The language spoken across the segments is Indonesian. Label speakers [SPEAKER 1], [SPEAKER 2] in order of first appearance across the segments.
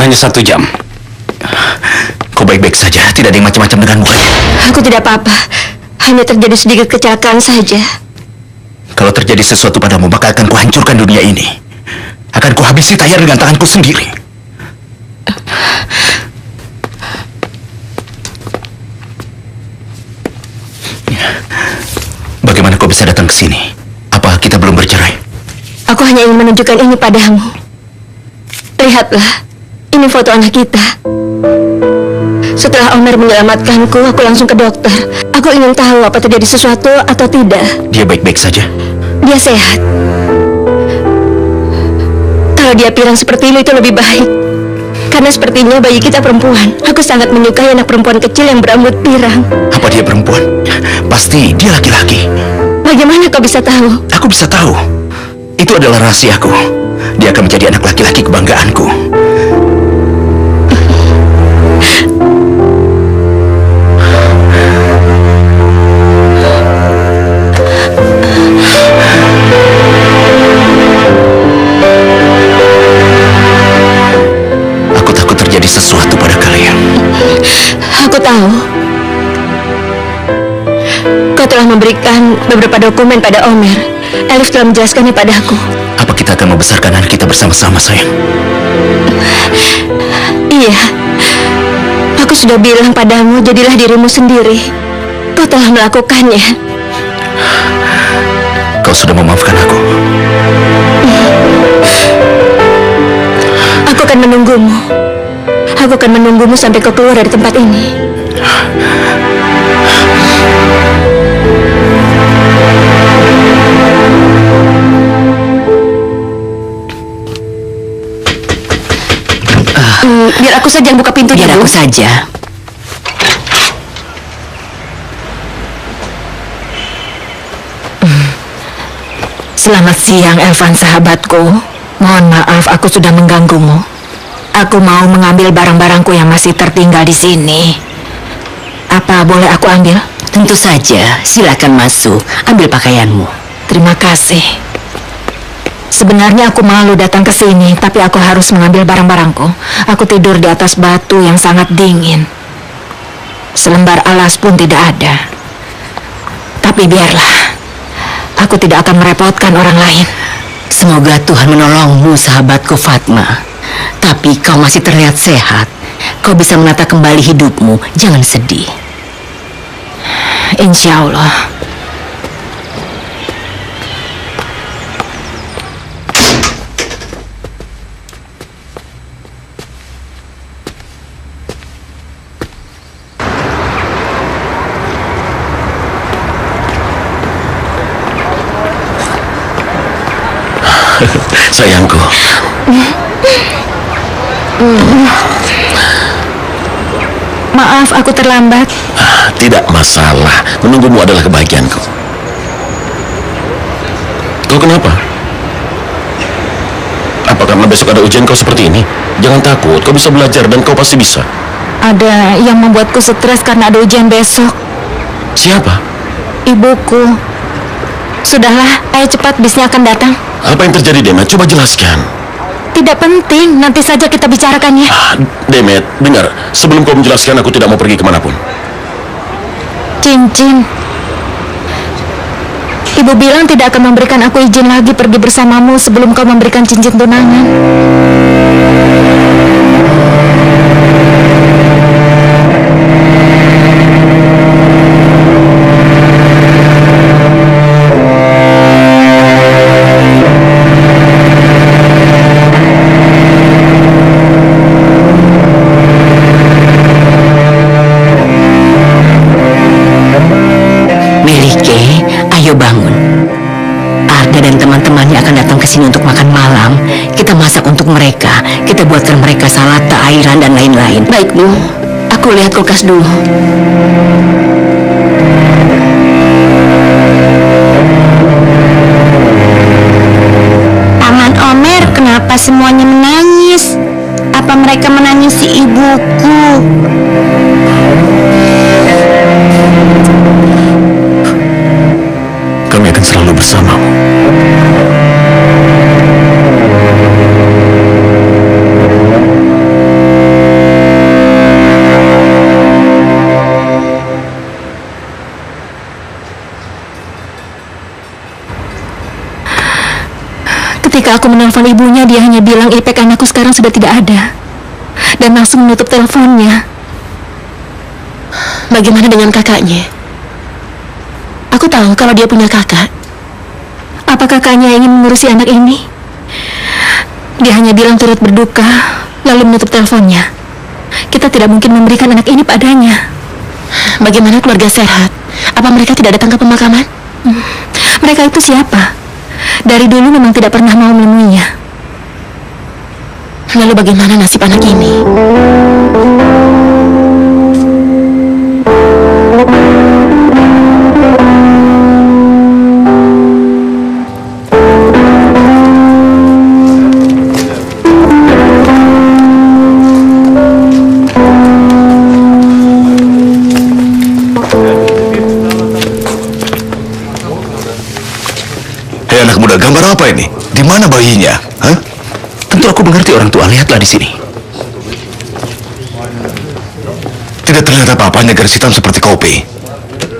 [SPEAKER 1] hanya 1 jam.
[SPEAKER 2] Kau baik-baik saja, tidak ada yang macam-macam denganmu.
[SPEAKER 3] Aku tidak apa-apa. Hanya terjadi sedikit kecelakaan saja.
[SPEAKER 2] Kalau terjadi sesuatu padamu, maka akan kuhancurkan dunia ini. Akan kuhabisi Tayar dengan tanganku sendiri. Bagaimana kau bisa datang ke sini? Apa kita belum bercerai?
[SPEAKER 3] Aku hanya ingin menunjukkan ini padamu. Lihatlah, ini foto anak kita. Setelah Omer menyelamatkanku, aku langsung ke dokter. Aku ingin tahu apa terjadi sesuatu atau tidak.
[SPEAKER 2] Dia baik-baik saja?
[SPEAKER 3] Dia sehat. Kalau dia pirang seperti itu lebih baik. Karena sepertinya bayi kita perempuan. Aku sangat menyukai anak perempuan kecil yang berambut pirang.
[SPEAKER 2] Apa dia perempuan? Pasti dia laki-laki.
[SPEAKER 3] Bagaimana kau bisa tahu?
[SPEAKER 2] Aku bisa tahu. Itu adalah rahasiaku. Dia akan menjadi anak laki-laki kebanggaanku. Aku takut terjadi sesuatu pada kalian.
[SPEAKER 3] Aku tahu. Kau telah memberikan beberapa dokumen pada Omer. Elif telah menjelaskannya padaku.
[SPEAKER 2] Apa kita akan membesarkan anak kita bersama-sama, sayang?
[SPEAKER 3] Iya. Aku sudah bilang padamu, jadilah dirimu sendiri. Kau telah melakukannya.
[SPEAKER 2] Kau sudah memaafkan aku.
[SPEAKER 3] Aku akan menunggumu. Aku akan menunggumu sampai kau keluar dari tempat ini. Biar aku saja yang buka pintunya.
[SPEAKER 4] Biar aku saja. Selamat siang, Elvan sahabatku. Mohon maaf aku sudah mengganggumu. Aku mau mengambil barang-barangku yang masih tertinggal di sini. Apa boleh aku ambil?
[SPEAKER 5] Tentu saja, silakan masuk. Ambil pakaianmu.
[SPEAKER 4] Terima kasih. Sebenarnya aku malu datang ke sini, tapi aku harus mengambil barang-barangku. Aku tidur di atas batu yang sangat dingin. Selembar alas pun tidak ada. Tapi biarlah. Aku tidak akan merepotkan orang lain.
[SPEAKER 5] Semoga Tuhan menolongmu, sahabatku Fatma. Tapi kau masih terlihat sehat. Kau bisa menata kembali hidupmu. Jangan sedih.
[SPEAKER 4] Insya Allah.
[SPEAKER 2] Sayangku.
[SPEAKER 4] Maaf, aku terlambat.
[SPEAKER 2] Tidak masalah. Menunggumu adalah kebahagiaanku. Kau kenapa? Apa karena besok ada ujian kau seperti ini? Jangan takut, kau bisa belajar dan kau pasti bisa.
[SPEAKER 4] Ada yang membuatku stres karena ada ujian besok.
[SPEAKER 2] Siapa?
[SPEAKER 4] Ibuku. Sudahlah, ayo cepat, bisnya akan datang.
[SPEAKER 2] Apa yang terjadi, Demet? Coba jelaskan.
[SPEAKER 4] Tidak penting, nanti saja kita bicarakannya.
[SPEAKER 2] Demet, dengar. Sebelum kau menjelaskan, aku tidak mau pergi kemanapun.
[SPEAKER 4] Cincin. Ibu bilang tidak akan memberikan aku izin lagi pergi bersamamu sebelum kau memberikan cincin tunangan.
[SPEAKER 5] Ayo bangun. Arda dan teman-temannya akan datang ke sini untuk makan malam. Kita masak untuk mereka. Kita buatkan mereka salata, airan, dan lain-lain.
[SPEAKER 3] Baik, Bu. Aku lihat kulkas dulu.
[SPEAKER 6] Paman Omer, kenapa semuanya menangis? Apa mereka menangisi ibuku?
[SPEAKER 2] Kami akan selalu bersamamu.
[SPEAKER 4] Ketika aku menelpon ibunya, dia hanya bilang Ipek anakku sekarang sudah tidak ada. Dan langsung menutup teleponnya.
[SPEAKER 3] Bagaimana dengan kakaknya? Aku tahu kalau dia punya kakak.
[SPEAKER 4] Apa kakaknya ingin mengurusi anak ini? Dia hanya bilang turut berduka, lalu menutup teleponnya. Kita tidak mungkin memberikan anak ini padanya.
[SPEAKER 3] Bagaimana keluarga Serhat? Apa mereka tidak datang ke pemakaman?
[SPEAKER 4] Mereka itu siapa? Dari dulu memang tidak pernah mau menemuinya.
[SPEAKER 3] Lalu bagaimana nasib anak ini?
[SPEAKER 2] Hei anak muda, gambar apa ini? Di mana bayinya? Hah? Tentu aku mengerti orang tua. Lihatlah di sini. Tidak terlihat apa-apa, hanya garis hitam seperti kopi.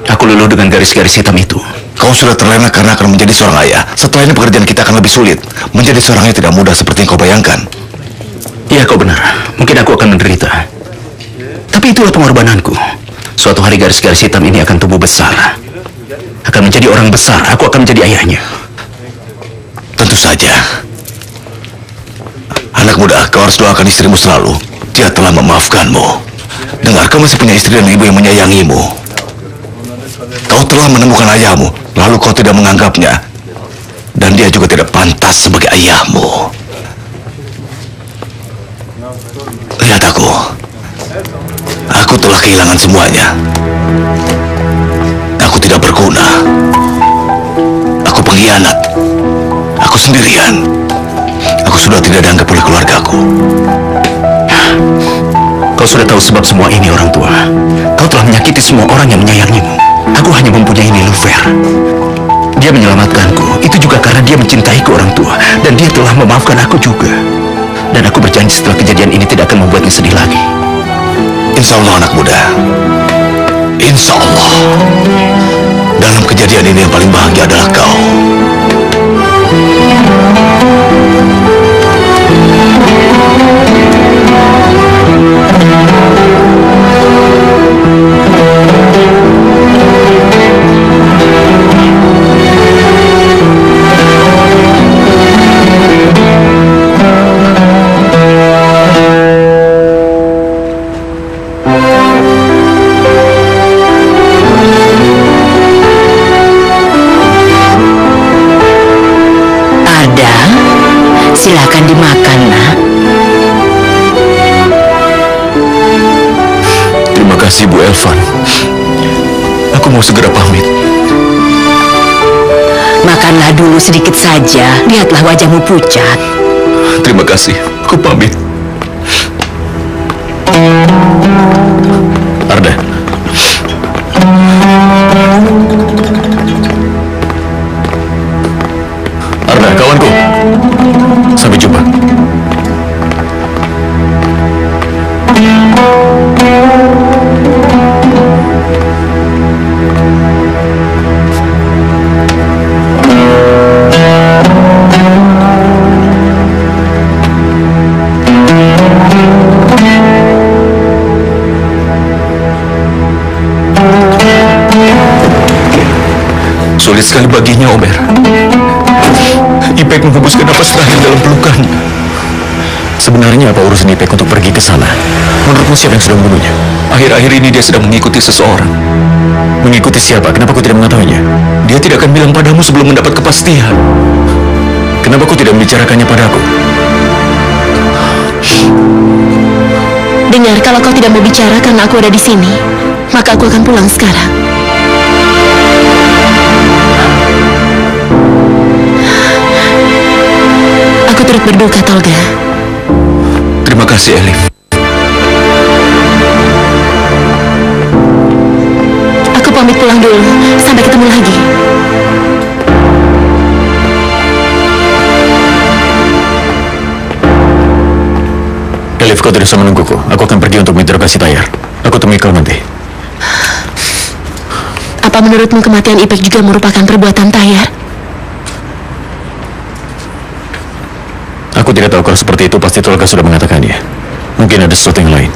[SPEAKER 2] Aku luluh dengan garis-garis hitam itu. Kau sudah terlena karena akan menjadi seorang ayah. Setelah ini pekerjaan kita akan lebih sulit. Menjadi seorang ayah tidak mudah seperti yang kau bayangkan. Iya, kau benar. Mungkin aku akan menderita. Tapi itulah pengorbananku. Suatu hari garis-garis hitam ini akan tumbuh besar. Akan menjadi orang besar. Aku akan menjadi ayahnya. Tentu saja. Anak muda, kau harus doakan istrimu selalu. Dia telah memaafkanmu. Dengar, kau masih punya istri dan ibu yang menyayangimu. Kau telah menemukan ayahmu, lalu kau tidak menganggapnya. Dan dia juga tidak pantas sebagai ayahmu. Lihat aku. Aku telah kehilangan semuanya. Aku tidak berguna. Aku pengkhianat. Aku sendirian. Aku sudah tidak dianggap oleh keluargaku. Kau sudah tahu sebab semua ini, orang tua. Kau telah menyakiti semua orang yang menyayangimu. Aku hanya mempunyai Nilufer. Dia menyelamatkanku. Itu juga karena dia mencintaiku, orang tua. Dan dia telah memaafkan aku juga. Dan aku berjanji setelah kejadian ini tidak akan membuatnya sedih lagi. Insya Allah, anak muda. Insya Allah. Dalam kejadian ini yang paling bahagia adalah kau.
[SPEAKER 5] Silakan dimakan, nak.
[SPEAKER 2] Terima kasih, Bu Elvan. Aku mau segera pamit.
[SPEAKER 5] Makanlah dulu sedikit saja. Lihatlah wajahmu pucat.
[SPEAKER 2] Terima kasih. Aku pamit. Arda. Arda, kawanku. Sampai jumpa. Sulit sekali baginya, Omer. Ipek menghembuskan napas terakhir dalam pelukannya. Sebenarnya apa urusan Ipek untuk pergi ke sana? Menurutmu siapa yang sudah membunuhnya? Akhir-akhir ini dia sedang mengikuti seseorang. Mengikuti siapa? Kenapa kau tidak mengetahuinya? Dia tidak akan bilang padamu sebelum mendapat kepastian. Kenapa kau tidak membicarakannya padaku?
[SPEAKER 3] Dengar, kalau kau tidak mau bicara karena aku ada di sini, maka aku akan pulang sekarang. Aku turut berduka, Tolga.
[SPEAKER 2] Terima kasih, Elif.
[SPEAKER 3] Aku pamit pulang dulu. Sampai ketemu lagi.
[SPEAKER 2] Elif, kau tidak usah menungguku. Aku akan pergi untuk menginterogasi Tayar. Aku temui kau nanti.
[SPEAKER 3] Apa menurutmu kematian Ipek juga merupakan perbuatan Tayar?
[SPEAKER 1] Aku tidak tahu kalau seperti itu pasti Tolga sudah mengatakannya. Mungkin ada sesuatu yang lain.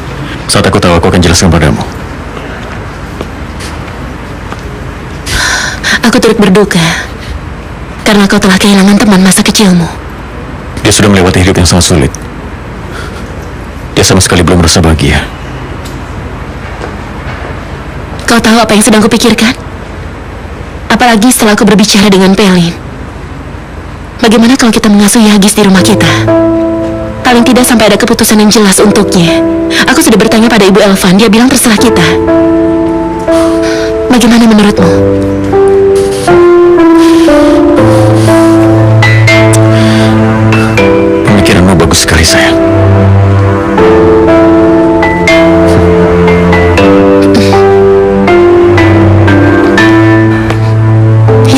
[SPEAKER 1] Saat aku tahu, aku akan jelaskan padamu.
[SPEAKER 4] Aku turut berduka karena kau telah kehilangan teman masa kecilmu.
[SPEAKER 1] Dia sudah melewati hidup yang sangat sulit. Dia sama sekali belum merasa bahagia.
[SPEAKER 4] Kau tahu apa yang sedang kupikirkan? Apalagi setelah aku berbicara dengan Pelin. Bagaimana kalau kita mengasuh Yagis di rumah kita? Paling tidak sampai ada keputusan yang jelas untuknya. Aku sudah bertanya pada Ibu Elvan, dia bilang terserah kita. Bagaimana menurutmu?
[SPEAKER 1] Pemikiranmu bagus sekali, sayang.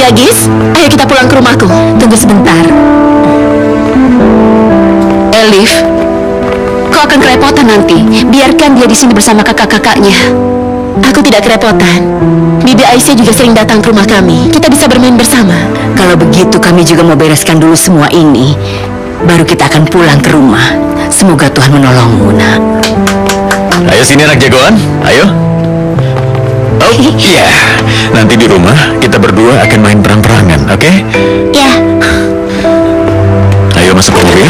[SPEAKER 4] Yagis, ayo kita pulang ke rumahku. Tunggu sebentar. Elif, kau akan kerepotan nanti. Biarkan dia di sini bersama kakak-kakaknya. Aku tidak kerepotan. Bibi Aisyah juga sering datang ke rumah kami. Kita bisa bermain bersama.
[SPEAKER 5] Kalau begitu kami juga mau bereskan dulu semua ini. Baru kita akan pulang ke rumah. Semoga Tuhan menolongmu, nak.
[SPEAKER 1] Ayo sini anak jagoan, ayo. Oh iya, nanti di rumah kita berdua akan main perang-perangan, oke?
[SPEAKER 6] Ya,
[SPEAKER 1] Ayo masuk ke mobil.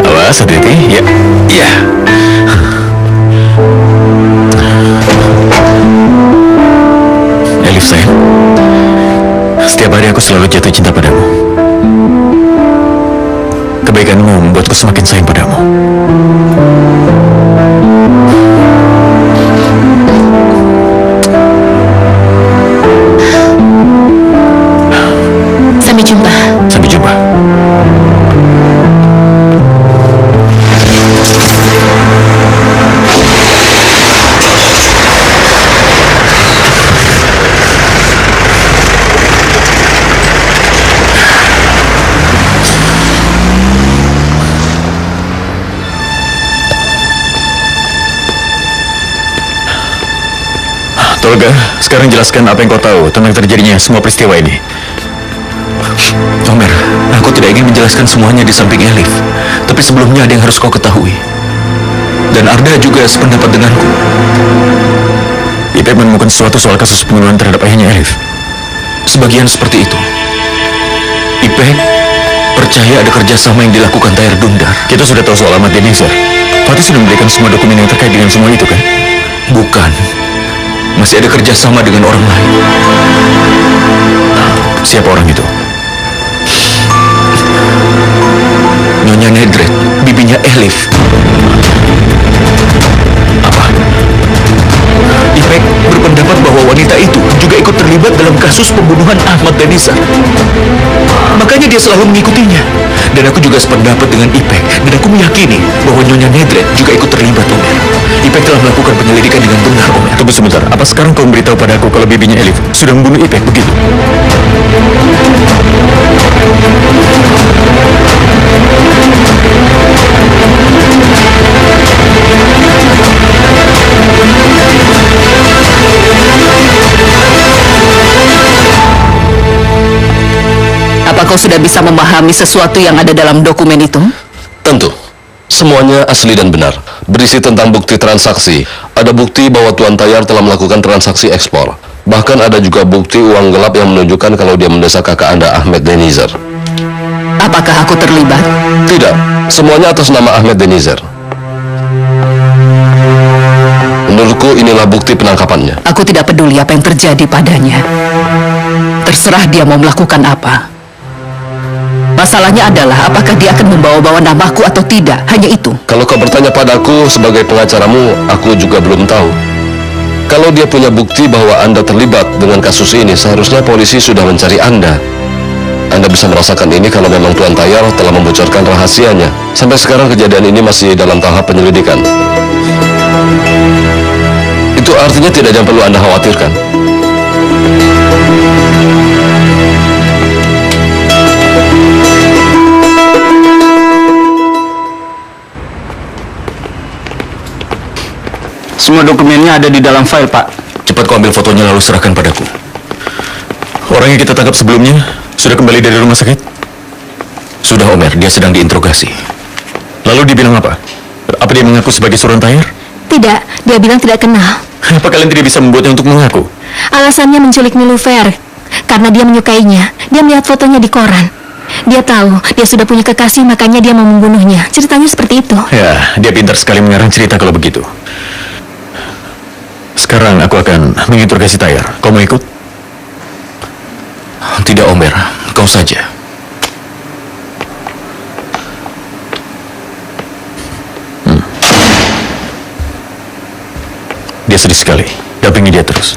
[SPEAKER 1] Awas, hati-hati. Ya, ya. Elif sayang, setiap hari aku selalu jatuh cinta padamu. Kebaikanmu membuatku semakin sayang padamu.
[SPEAKER 4] Sampai jumpa.
[SPEAKER 1] Sampai jumpa. Tolga, sekarang jelaskan apa yang kau tahu tentang terjadinya semua peristiwa ini.
[SPEAKER 2] Omer, aku tidak ingin menjelaskan semuanya di samping Elif. Tapi sebelumnya ada yang harus kau ketahui. Dan Arda juga sependapat denganku.
[SPEAKER 1] Ipek menemukan sesuatu soal kasus pembunuhan terhadap ayahnya Elif.
[SPEAKER 2] Sebagian seperti itu. Ipek percaya ada kerjasama yang dilakukan Tayar Dundar.
[SPEAKER 1] Kita sudah tahu soal Ahmad Denizar. Fatih sudah memberikan semua dokumen yang terkait dengan semua itu, kan?
[SPEAKER 2] Bukan. Masih ada kerjasama dengan orang lain.
[SPEAKER 1] Siapa orang itu?
[SPEAKER 2] Nyonya Nedret, bibinya Elif. Apa? Ipek berpendapat bahwa wanita itu juga ikut terlibat dalam kasus pembunuhan Ahmad Denizar. Makanya dia selalu mengikutinya. Dan aku juga sependapat dengan Ipek. Dan aku meyakini bahwa Nyonya Nedret juga ikut terlibat, Omer. Ipek telah melakukan penyelidikan dengan benar, Omer.
[SPEAKER 1] Tunggu sebentar, apa sekarang kau memberitahu padaku kalau bibinya Elif sudah membunuh Ipek, begitu?
[SPEAKER 5] Apa kau sudah bisa memahami sesuatu yang ada dalam dokumen itu?
[SPEAKER 7] Tentu. Semuanya asli dan benar. Berisi tentang bukti transaksi. Ada bukti bahwa Tuan Tayar telah melakukan transaksi ekspor. Bahkan ada juga bukti uang gelap yang menunjukkan kalau dia mendesak kakak Anda Ahmed Denizar.
[SPEAKER 5] Apakah aku terlibat?
[SPEAKER 7] Tidak. Semuanya atas nama Ahmed Denizar. Menurutku inilah bukti penangkapannya.
[SPEAKER 5] Aku tidak peduli apa yang terjadi padanya. Terserah dia mau melakukan apa. Masalahnya adalah apakah dia akan membawa-bawa namaku atau tidak. Hanya itu.
[SPEAKER 7] Kalau kau bertanya padaku sebagai pengacaramu, aku juga belum tahu. Kalau dia punya bukti bahwa Anda terlibat dengan kasus ini, seharusnya polisi sudah mencari Anda. Anda bisa merasakan ini kalau memang Tuan Tayar telah membocorkan rahasianya. Sampai sekarang kejadian ini masih dalam tahap penyelidikan. Itu artinya tidak ada yang perlu Anda khawatirkan.
[SPEAKER 8] Semua dokumennya ada di dalam file, Pak.
[SPEAKER 2] Cepat kau ambil fotonya lalu serahkan padaku.
[SPEAKER 1] Orang yang kita tangkap sebelumnya sudah kembali dari rumah sakit?
[SPEAKER 2] Sudah, Omer, dia sedang diinterogasi.
[SPEAKER 1] Lalu dia bilang apa? Apa dia mengaku sebagai seorang Tahir?
[SPEAKER 4] Tidak, dia bilang tidak kenal.
[SPEAKER 1] Apa kalian tidak bisa membuatnya untuk mengaku?
[SPEAKER 4] Alasannya menculik Nilufer karena dia menyukainya. Dia melihat fotonya di koran. Dia tahu dia sudah punya kekasih, makanya dia mau membunuhnya. Ceritanya seperti itu.
[SPEAKER 1] Ya, dia pintar sekali mengarang cerita kalau begitu. Sekarang aku akan menginterogasi Tahir. Kau mau ikut?
[SPEAKER 2] Tidak, Omer, kau saja.
[SPEAKER 1] Dia sedih sekali. Dampingi dia terus.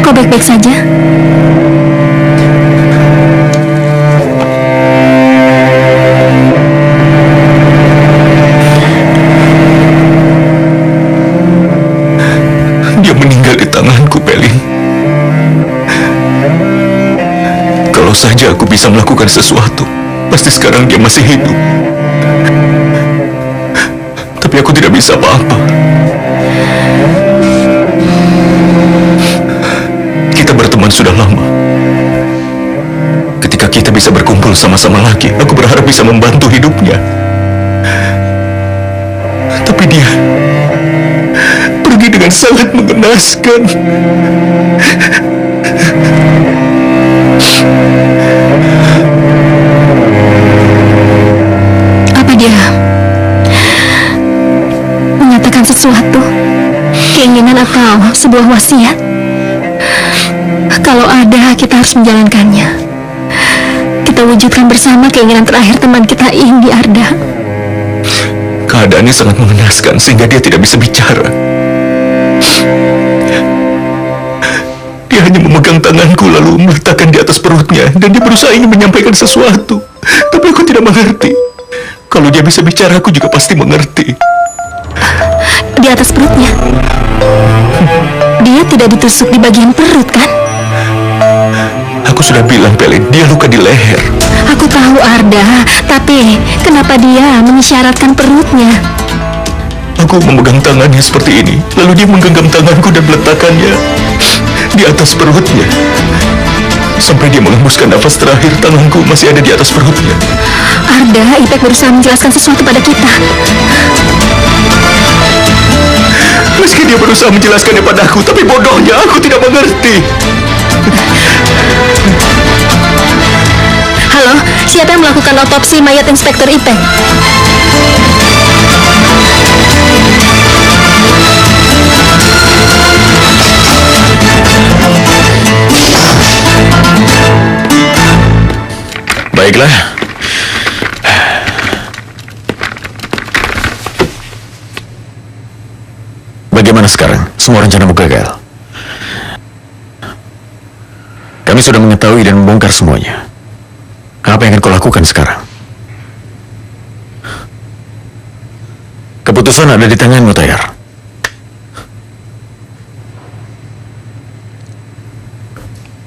[SPEAKER 4] Kau baik-baik saja?
[SPEAKER 2] Dia meninggal di tanganku, Pelin. Kalau saja aku bisa melakukan sesuatu, pasti sekarang dia masih hidup. Tapi aku tidak bisa apa-apa. Kita berteman sudah lama. Ketika kita bisa berkumpul sama-sama lagi, aku berharap bisa membantu hidupnya. Tapi dia pergi dengan sangat mengenaskan.
[SPEAKER 4] Apa dia menyatakan sesuatu? Keinginan atau sebuah wasiat? Kalau ada, kita harus menjalankannya. Kita wujudkan bersama keinginan terakhir teman kita ini, Arda.
[SPEAKER 2] Keadaannya sangat mengenaskan sehingga dia tidak bisa bicara. Dia hanya memegang tanganku lalu meletakkan di atas perutnya dan dia berusaha ingin menyampaikan sesuatu. Tapi aku tidak mengerti. Kalau dia bisa bicara, aku juga pasti mengerti.
[SPEAKER 4] Di atas perutnya. Dia tidak ditusuk di bagian perut, kan?
[SPEAKER 2] Aku sudah bilang, Pelin, dia luka di leher.
[SPEAKER 4] Aku tahu, Arda. Tapi kenapa dia mengisyaratkan perutnya?
[SPEAKER 2] Aku memegang tangannya seperti ini, lalu dia menggenggam tanganku dan meletakkannya di atas perutnya. Sampai dia mengembuskan nafas terakhir, tanganku masih ada di atas perutnya.
[SPEAKER 4] Arda, Ipek berusaha menjelaskan sesuatu pada kita.
[SPEAKER 2] Meski dia berusaha menjelaskannya padaku, tapi bodohnya aku tidak mengerti.
[SPEAKER 4] Halo, siapa yang melakukan otopsi mayat Inspektur Ipek?
[SPEAKER 1] Baiklah. Bagaimana sekarang? Semua rencanamu gagal. Kami sudah mengetahui dan membongkar semuanya. Apa yang akan kau lakukan sekarang? Keputusan ada di tanganmu, Tahir.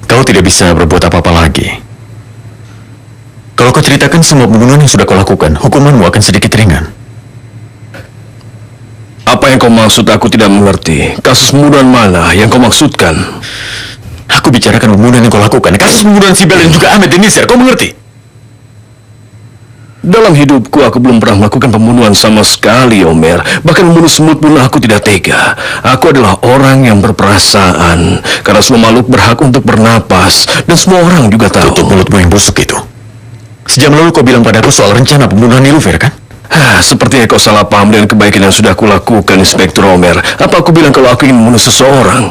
[SPEAKER 1] Kau tidak bisa berbuat apa-apa lagi. Kalau kau ceritakan semua pembunuhan yang sudah kau lakukan, hukumanmu akan sedikit ringan.
[SPEAKER 7] Apa yang kau maksud? Aku tidak mengerti. Kasus pembunuhan mana yang kau maksudkan?
[SPEAKER 1] Aku bicarakan pembunuhan yang kau lakukan. Kasus pembunuhan Sibel dan juga Ahmed Denisir. Kau mengerti?
[SPEAKER 7] Dalam hidupku aku belum pernah melakukan pembunuhan sama sekali, Omer. Bahkan membunuh semut pun aku tidak tega. Aku adalah orang yang berperasaan. Karena semua makhluk berhak untuk bernapas. Dan semua orang juga tahu.
[SPEAKER 1] Tutup mulutmu yang busuk itu. Sejam lalu kau bilang padaku soal rencana pembunuhan Nilufer, kan?
[SPEAKER 7] Sepertinya kau salah paham dengan kebaikan yang sudah aku lakukan, Inspektur Omer. Apa aku bilang kalau aku ingin membunuh seseorang?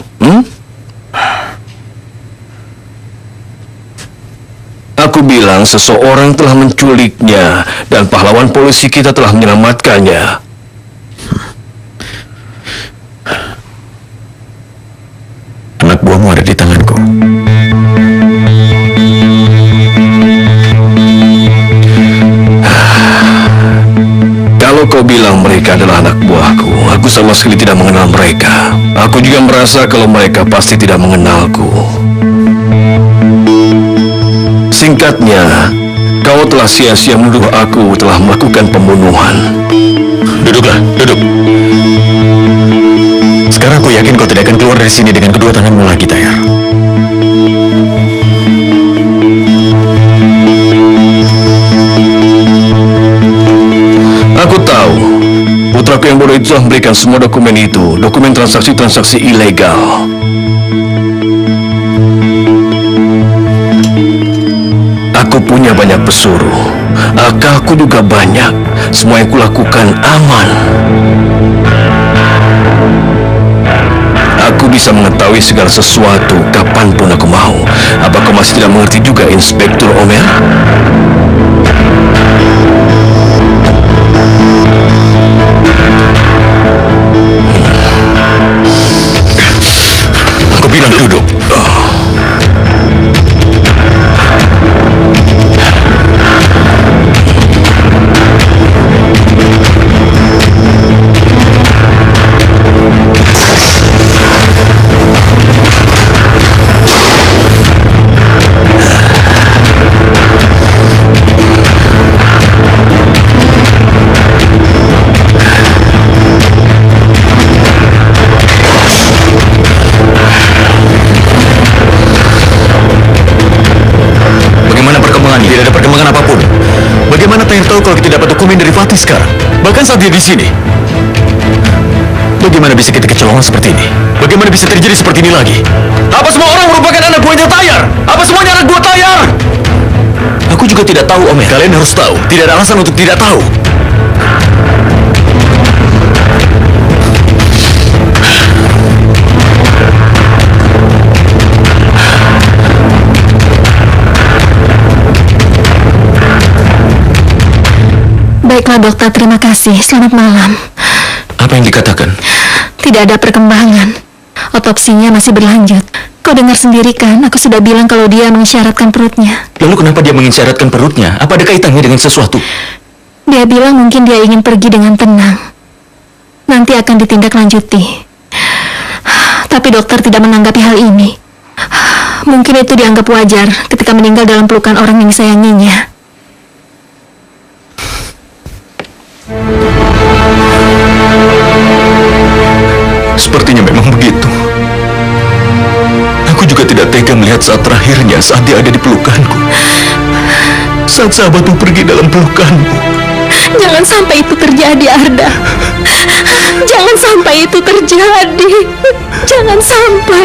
[SPEAKER 7] Aku bilang seseorang telah menculiknya dan pahlawan polisi kita telah menyelamatkannya.
[SPEAKER 1] Anak buahmu ada di tanganku.
[SPEAKER 7] Kalau kau bilang mereka adalah anak buahku, Aku sama sekali tidak mengenal mereka. Aku juga merasa kalau mereka pasti tidak mengenalku. Singkatnya, kau telah sia-sia menuduh aku telah melakukan pembunuhan.
[SPEAKER 1] Duduklah, duduk. Sekarang aku yakin kau tidak akan keluar dari sini dengan kedua tanganmu lagi, Tayar.
[SPEAKER 7] Aku tahu, putraku yang bodoh itu telah memberikan semua dokumen itu, dokumen transaksi-transaksi ilegal. Aku punya banyak pesuruh, akalku juga banyak. Semua yang kulakukan aman. Aku bisa mengetahui segala sesuatu kapanpun aku mau. Apa kau masih tidak mengerti juga, Inspektur Omer?
[SPEAKER 1] Aku bilang duduk. Tidak ada perkembangan apapun. Bagaimana Tayar tahu kalau kita dapat dokumen dari Fatih sekarang? Bahkan saat dia di sini. Bagaimana bisa kita kecolongan seperti ini? Bagaimana bisa terjadi seperti ini lagi? Apa semua orang merupakan anak buahnya Tayar? Apa semuanya anak buah Tayar? Aku juga tidak tahu, Omer. Kalian harus tahu. Tidak ada alasan untuk tidak tahu.
[SPEAKER 4] Baiklah dokter, terima kasih. Selamat malam.
[SPEAKER 1] Apa yang dikatakan?
[SPEAKER 4] Tidak ada perkembangan. Otopsinya masih berlanjut. Kau dengar sendiri kan, aku sudah bilang kalau dia mengisyaratkan perutnya.
[SPEAKER 1] Lalu kenapa dia mengisyaratkan perutnya? Apa ada kaitannya dengan sesuatu?
[SPEAKER 4] Dia bilang mungkin dia ingin pergi dengan tenang. Nanti akan ditindaklanjuti. Tapi dokter tidak menanggapi hal ini. Mungkin itu dianggap wajar ketika meninggal dalam pelukan orang yang disayanginya.
[SPEAKER 2] Sepertinya memang begitu. Aku juga tidak tega melihat saat terakhirnya saat dia ada di pelukanku. Saat sahabatmu pergi dalam pelukanmu.
[SPEAKER 4] Jangan sampai itu terjadi, Arda. Jangan sampai itu terjadi. Jangan sampai.